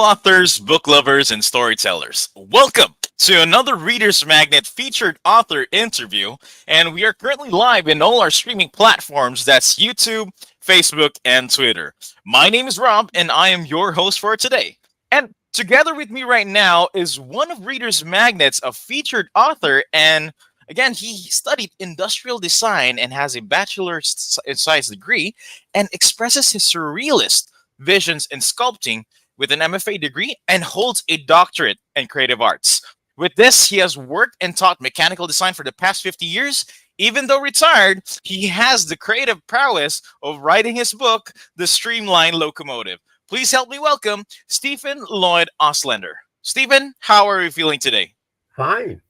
authors, book lovers, and storytellers. Welcome to another Reader's Magnet featured author interview. And we are currently live in all our streaming platforms. That's YouTube, Facebook, and Twitter. My name is Rob, and I am your host for today. And together with me right now is one of Reader's Magnet's a featured author. And again, he studied industrial design and has a bachelor's in science degree and expresses his surrealist visions in sculpting with an MFA degree and holds a doctorate in creative arts. With this, he has worked and taught mechanical design for the past 50 years. Even though retired, he has the creative prowess of writing his book, The Streamline Locomotive. Please help me welcome Stephen Lloyd Auslender. Stephen, how are you feeling today? Fine.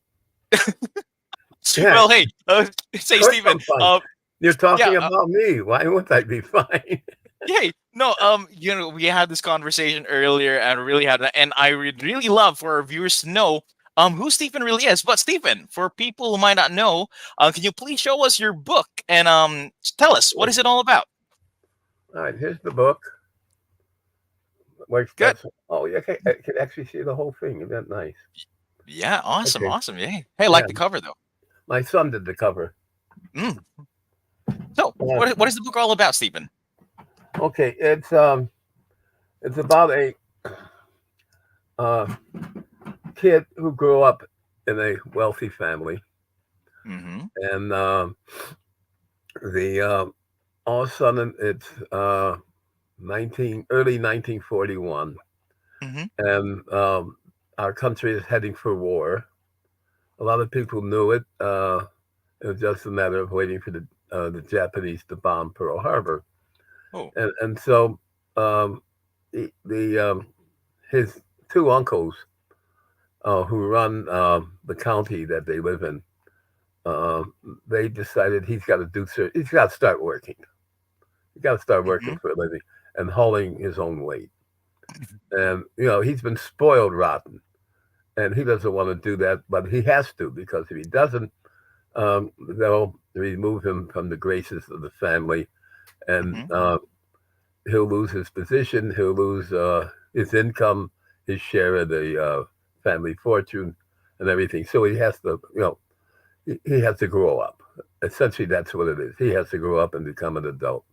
Yeah, Well, hey, of say course Stephen. I'm fine. You're Yeah, talking about me. Why wouldn't I be fine? Yay! No, we had this conversation earlier, and really had, and I would really love for our viewers to know, who Stephen really is. But Stephen, for people who might not know, can you please show us your book and tell us what Sure. is it all about? All right, here's the book. Wait, Good. oh, yeah, okay, I can actually see the whole thing. Isn't that nice? Yeah. Awesome. Okay. Awesome. Yeah. Hey, I like Yeah, the cover though. my son did the cover. Mm. So, Yeah. what is the book all about, Stephen? Okay, it's about a uh, kid who grew up in a wealthy family, Mm-hmm. and the all of a sudden it's 1941, Mm-hmm. and our country is heading for war. A lot of people knew it. It was just a matter of waiting for the Japanese to bomb Pearl Harbor, Oh. and so um, the his two uncles who run the county that they live in, they decided he's got to start working. He's got to start Mm-hmm. working for a living and hauling his own weight. And he's been spoiled rotten, and he doesn't want to do that, but he has to because if he doesn't, they'll remove him from the graces of the family, and Mm-hmm. he'll lose his position. He'll lose his income, his share of the family fortune, and everything. So he has to, he has to grow up. Essentially, that's what it is. He has to grow up and become an adult,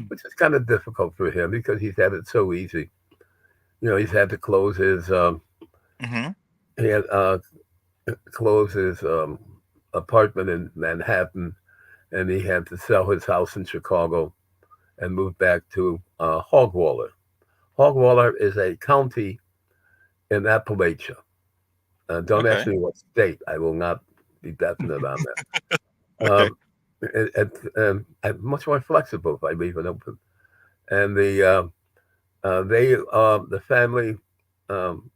which is kind of difficult for him because he's had it so easy. He's had to close his Mm-hmm. he had close his apartment in Manhattan, and he had to sell his house in Chicago and move back to Hogwaller. Hogwaller is a county in Appalachia. Don't ask Okay. me what state. I will not be definite on that. Okay. I'm much more flexible if I leave it open. And the family um,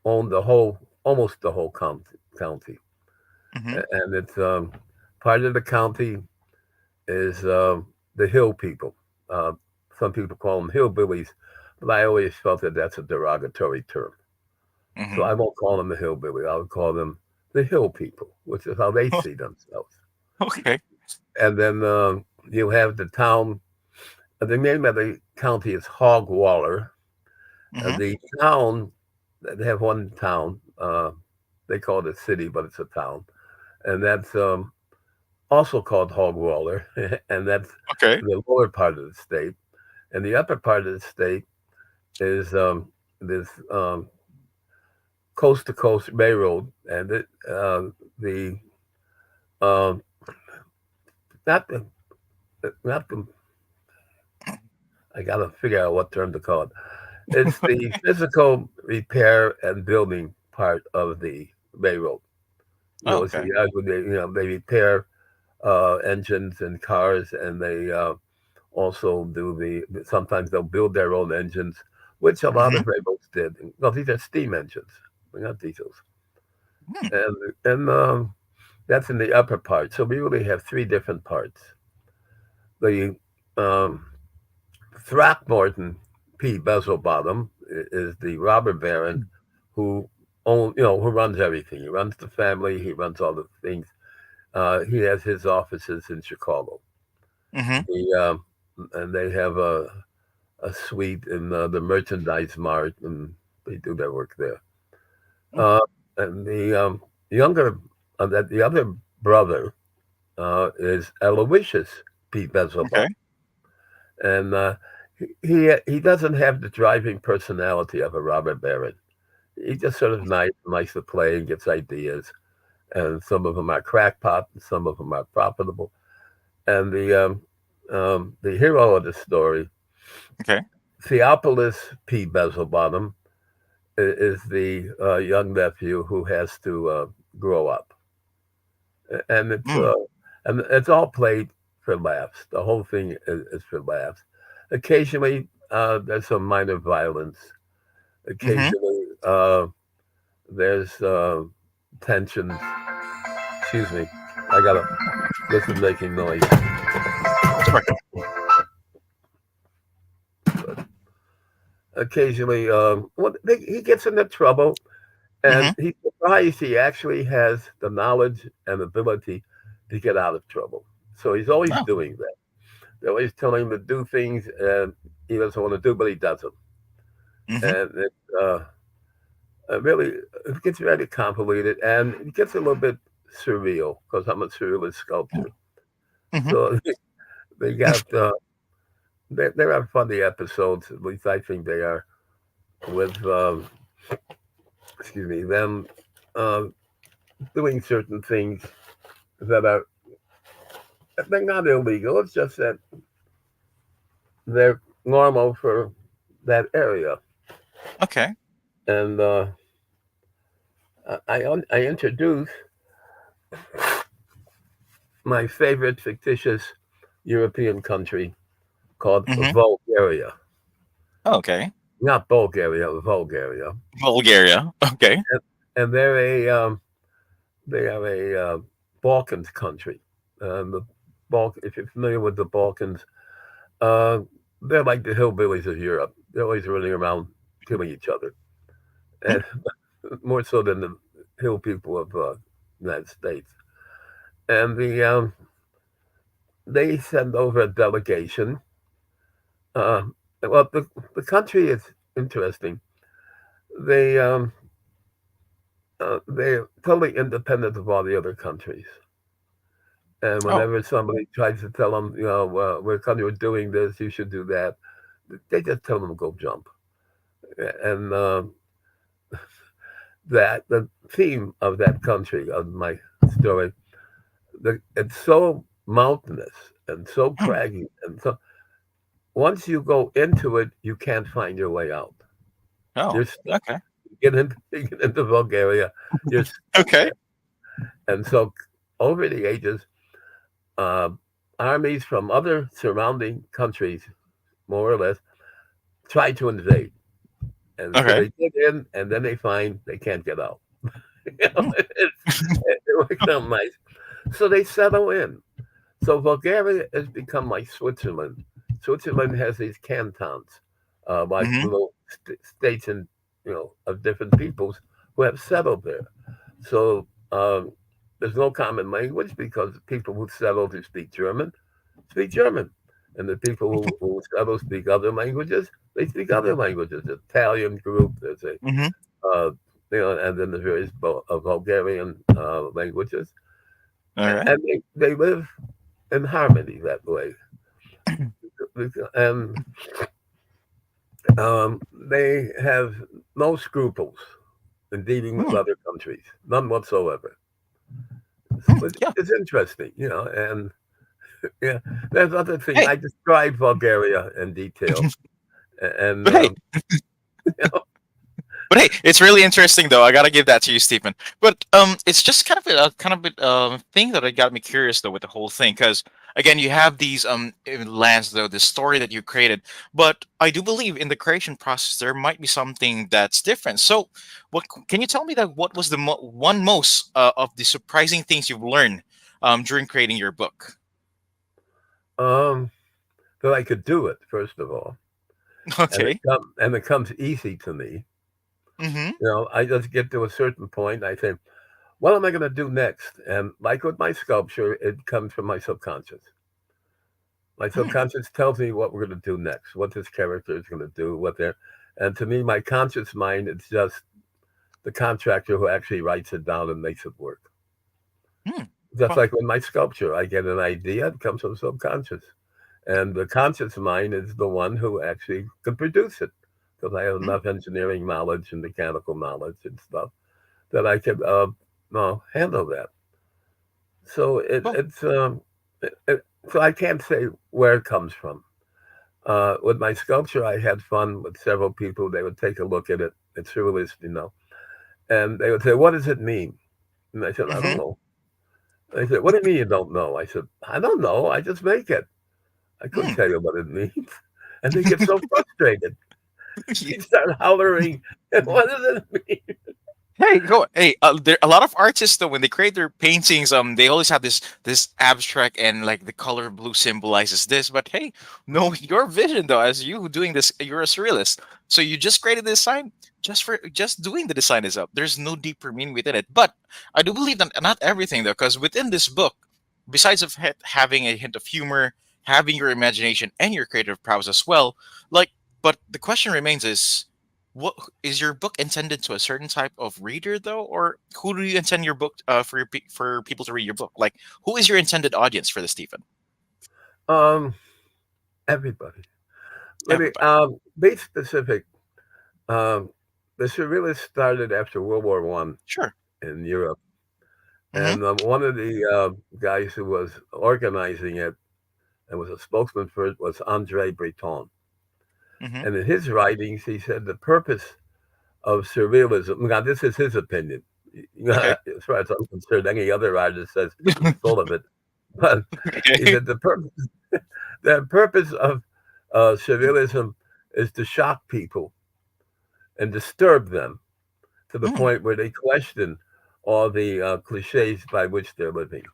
owned almost the whole county, Mm-hmm. and it's part of the county is the hill people. Uh, some people call them hillbillies, but I always felt that that's a derogatory term. So Mm-hmm. I won't call them the hillbilly. I would call them the hill people, which is how they see themselves. Okay. And then you have the town. The name of the county is Hogwaller. Mm-hmm. The town, they have one town. They call it a city, but it's a town, and that's also called Hogwaller, and that's Okay. the lower part of the state. And the upper part of the state is this coast to coast railroad, and the um, not the not the I gotta figure out what term to call it. It's the physical repair and building part of the railroad. Oh, It's the okay. yard where they repair engines and cars, and they also do sometimes they'll build their own engines, which a lot Mm-hmm. of railroads did. No, these are steam engines, they're not diesels. Hmm. And that's in the upper part. So we really have three different parts. The um, Throckmorton P. Bezelbottom is the robber baron who who runs everything. He runs the family. He runs all the things. He has his offices in Chicago. Mm-hmm. And they have a suite in the merchandise mart, and they do their work there. Mm. Uh, and younger, that the other brother is Aloysius P. Okay. Bezelbaum, and he doesn't have the driving personality of a Robert Barron. He's just sort of nice, nice to play and gets ideas, and some of them are crackpot, and some of them are profitable. And the hero of the story, Okay. Theophilus P. Bezelbottom, is the young nephew who has to grow up, and Mm. it's all played for laughs. The whole thing is for laughs. Occasionally, there's some minor violence. Mm-hmm. Occasionally, there's tensions. Excuse me, I gotta listen making noise. Sorry. Occasionally, he gets into trouble, Mm-hmm. and he's surprised he actually has the knowledge and ability to get out of trouble. So he's always Oh. doing that. They're always telling him to do things, and he doesn't want to do, but he does them. Mm-hmm. And really, it gets very convoluted, and it gets a little bit surreal because I'm a surrealist sculptor. Mm-hmm. So they got there are funny episodes, at least I think they are, with excuse me, them uh, doing certain things that are they're not illegal. It's just that they're normal for that area. Okay. And I introduce my favorite fictitious European country called Mm-hmm. Bulgaria. Okay. Not Bulgaria, Bulgaria. Bulgaria. Okay. And, and they are a Balkans country. The if you're familiar with the Balkans, uh, they're like the hillbillies of Europe. They're always running around killing each other, Mm. and more so than the hill people of United States. And they send over a delegation. Uh, well, the country is interesting. They they're totally independent of all the other countries. And Oh. whenever somebody tries to tell them, we're kind of doing this, you should do that, they just tell them to go jump. And that the theme of that country of my story, it's so mountainous and so Mm. craggy, and so once you go into it, you can't find your way out. Oh. You're stuck. Okay. You get into Bulgaria, you're stuck Okay. there. And so, over the ages, uh, armies from other surrounding countries, more or less, try to invade. And so Okay. they get in, and then they find they can't get out. Mm. It works out nice. So they settle in. So Bulgaria has become like Switzerland. Switzerland has these cantons, like Mm-hmm. little states and of different peoples who have settled there. So there's no common language because the people who settled who speak German, and the people who settle speak other languages. They speak other languages. Italian group. There's a Mm-hmm. uh, and then the various Bulgarian languages, All right. and they live in harmony that way. And they have no scruples in dealing with Mm. other countries, none whatsoever. Mm. But Yeah. it's interesting, and yeah, there's other things. Hey. I describe Bulgaria in detail, and But hey, you know, But hey, it's really interesting though. I gotta give that to you, Stephen. But it's just kind of bit thing that got me curious though with the whole thing, because again, you have these lands though, the story that you created. But I do believe in the creation process there might be something that's different. So, can you tell me that what was the one most of the surprising things you've learned during creating your book? um, that I could do it first of all, Okay. and it comes easy to me. Mm-hmm. I just get to a certain point. I say, what am I going to do next? And like with my sculpture, it comes from my subconscious. My Hmm. subconscious tells me what we're going to do next, what this character is going to do, what they're, and to me, my conscious mind is just the contractor who actually writes it down and makes it work. Hmm. Just Well, like with my sculpture, I get an idea, it comes from subconscious. And the conscious mind is the one who actually can produce it because I have hmm. enough engineering knowledge and mechanical knowledge and stuff that I can no, handle that. So Well, so I can't say where it comes from. With my sculpture, I had fun with several people. They would take a look at it. It's surrealist, and they would say, "What does it mean?" And I said, "I don't hmm. know." They said, "What do you mean you don't know?" I said, "I don't know. I just make it. I couldn't Hmm. tell you what it means." And they get so frustrated. They start hollering, and what does it mean? Hey, go. Hey, there a lot of artists though when they create their paintings, they always have this abstract and like the color blue symbolizes this. But hey, no, your vision though, as you doing this, you're a surrealist. So you just created this sign just for just doing the design is up. There's no deeper meaning within it. But I do believe that not everything though, because within this book, besides of having a hint of humor, having your imagination and your creative prowess as well, like, but the question remains is what is your book intended to a certain type of reader though, or who do you intend your book for for people to read your book? Like, who is your intended audience for this, Stephen? Um, Everybody. Let me Everybody. be specific. Um, the surrealists started after World War One Sure. in Europe, Mm-hmm. and one of the guys who was organizing it and was a spokesman for it was Andre Breton. Mm-hmm. And in his writings, he said the purpose of surrealism. Now, this is his opinion. Okay. As far as I'm concerned, any other artist says he's full of it. But he Okay. said the purpose of surrealism is to shock people and disturb them to the Mm, point where they question all the cliches by which they're living.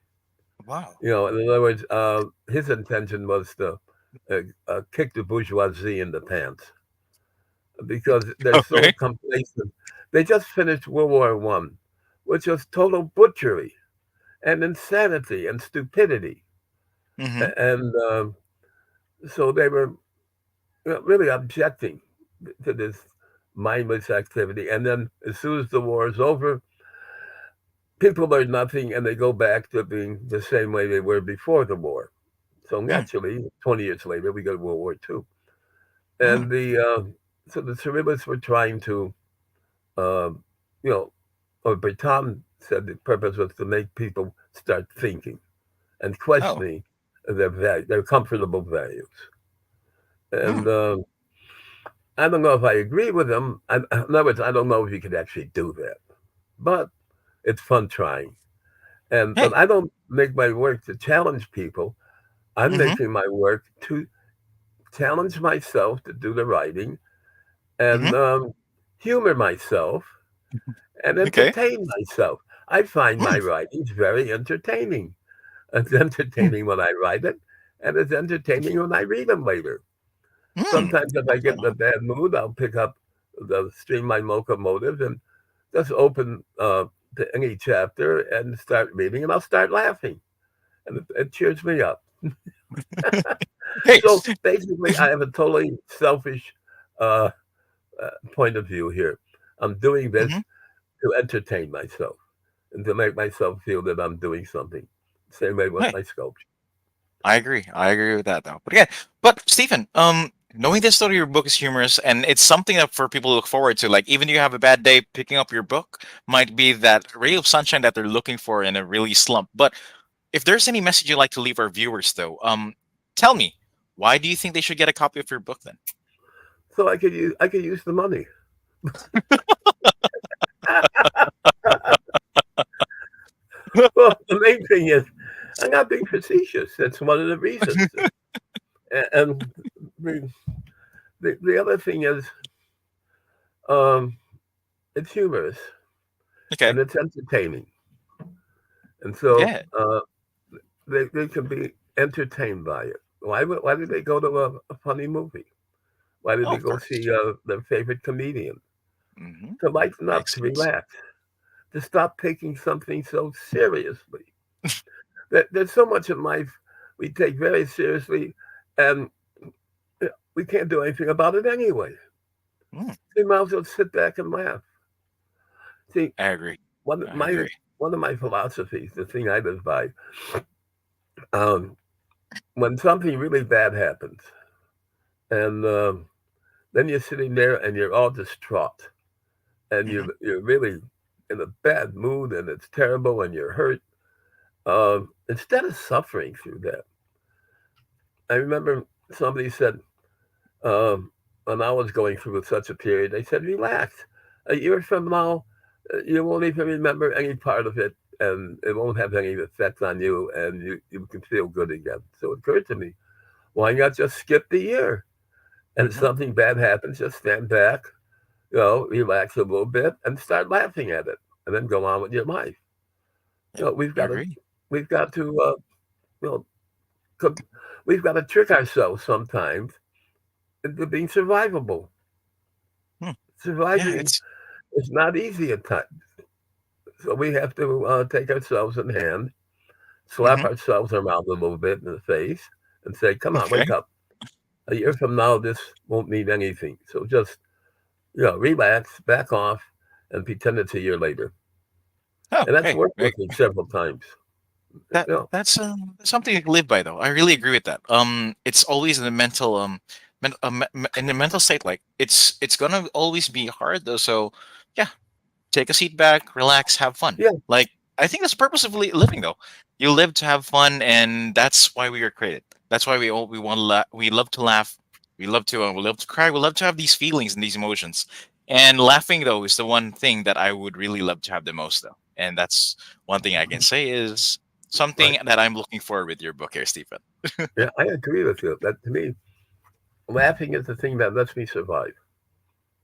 wow. In other words, his intention was to kick the bourgeoisie in the pants because they're so Okay. complacent. They just finished World War One, which was total butchery and insanity and stupidity, Mm-hmm. and so they were really objecting to this mindless activity. And then, as soon as the war is over, people learn nothing and they go back to being the same way they were before the war. So Mm, naturally, 20 years later, we go to World War II. mm. And so the surrealists were trying to, uh, you know, or Breton said the purpose was to make people start thinking and Oh. questioning their comfortable values. And Mm. I don't know if I agree with him. In other words, I don't know if you could actually do that, but it's fun trying. And Hey. but I don't make my work to challenge people. I'm Mm-hmm. making my work to challenge myself to do the writing Mm-hmm. and humor myself and Okay. entertain myself. I find my Mm. writings very entertaining. It's Mm. entertaining when I write it, and it's entertaining when I read them later. Mm. Sometimes if I get in a bad mood, I'll pick up the Streamline Locomotive and just open to any chapter and start reading, and I'll start laughing, and it cheers me up. Hey. So basically, I have a totally selfish uh, point of view here. I'm doing this Mm-hmm. to entertain myself and to make myself feel that I'm doing something. Same way with Hey. my sculpture. I agree. I agree with that though. But again, but Stephen, knowing this story, your book is humorous and it's something that for people to look forward to. Like even you have a bad day, picking up your book might be that ray of sunshine that they're looking for in a really slump. But if there's any message you'd like to leave our viewers though, tell me, why do you think they should get a copy of your book then? So I could use the money. Well, the main thing is I'm not being facetious. That's one of the reasons. And the, the other thing is um, it's humorous Okay. and it's entertaining. And so Yeah. they can be entertained by it. Why did they go to a funny movie? Why did Oh, they of go course. see their favorite comedian? Mm-hmm. To lighten up, Makes to sense. relax, to stop taking something so seriously. There's so much in life we take very seriously, and we can't do anything about it anyway. Mm, We might as well sit back and laugh. See, I agree. one of I my agree. one of my philosophies, the thing I live by, um, when something really bad happens, and then you're sitting there and you're all distraught, and Hmm. you're really in a bad mood, and it's terrible, and you're hurt. Instead of suffering through that, I remember somebody said, um, when I was going through such a period, they said, relax. A year from now, you won't even remember any part of it, and it won't have any effect on you, and you can feel good again. So it occurred to me, why not just skip the year? And if Hmm. something bad happens, just stand back, relax a little bit, and start laughing at it, and then go on with your life. You Yep, know, I agree. we've got to, you know, co- we've got to trick ourselves sometimes into being survivable. Hmm. Yeah, Surviving it's is not easy at times. So we have to take ourselves in hand, slap hmm ourselves around a little bit in the face, and say, "Come on, okay. wake up! A year from now, this won't mean anything. So just relax, back off, and pretend it's a year later." Oh, And that's hey, worked hey, with me several times. that You know, that's something to live by, though. I really agree with that. It's always in the mental in the mental state. Like it's gonna always be hard though. So yeah, take a seat back, relax, have fun. yeah, Like I think that's the purpose of living, though. You live to have fun, and that's why we are created. That's why we want to we love to laugh, we love to cry, we love to have these feelings and these emotions. And laughing though is the one thing that I would really love to have the most, though. And that's one thing I can say is something right. that I'm looking forward with your book here, Stephen. Yeah, I agree with you. That to me, laughing is the thing that lets me survive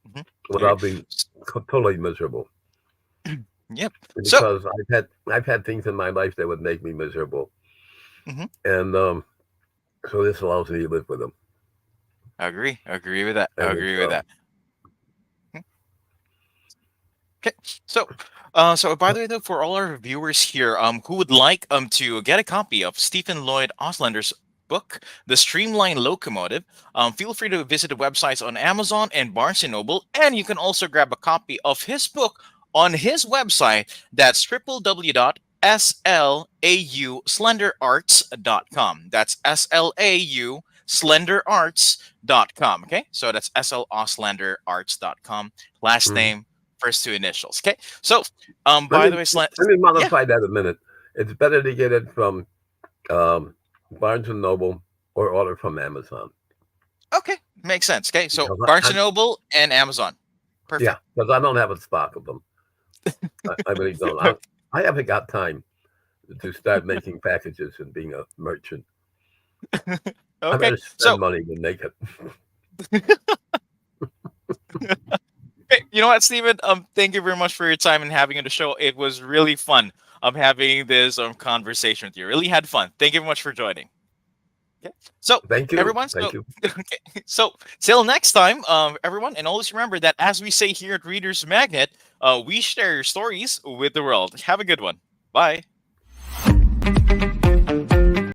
Mhm. Okay. without being totally miserable. Yep. So, Because I've had things in my life that would make me miserable, mhm, and so this allows me to live with them. I agree. I agree with that. I And agree with that. Okay. So, by the way, though, for all our viewers here, who would like to get a copy of Stephen Lloyd Auslander's book, The Streamline Locomotive, feel free to visit the websites on Amazon and Barnes and Noble, and you can also grab a copy of his book on his website. That's www.slau slenderarts.com. That's SLAU slenderarts.com. Okay, so that's slenderarts.com. Last mhm. name, first two initials. Okay. So, let by me the way, let me yeah. modify that a minute. It's better to get it from um, Barnes and Noble or order from Amazon. Okay. Makes sense. Okay. So, Because Barnes and Noble and Amazon. yeah, Perfect. because I don't have a stock of them. I really don't. I haven't got time to start making packages and being a merchant. I Okay. better So, spend money than make it. hey, you know what, Steven? Thank you very much for your time and having on the show. It was really fun having this conversation with you. Really had fun. Thank you very much for joining. Okay. So, Thank you. everyone, Thank so you. okay. So till next time, everyone, and always remember that as we say here at Readers Magnet, we share your stories with the world. Have a good one. Bye.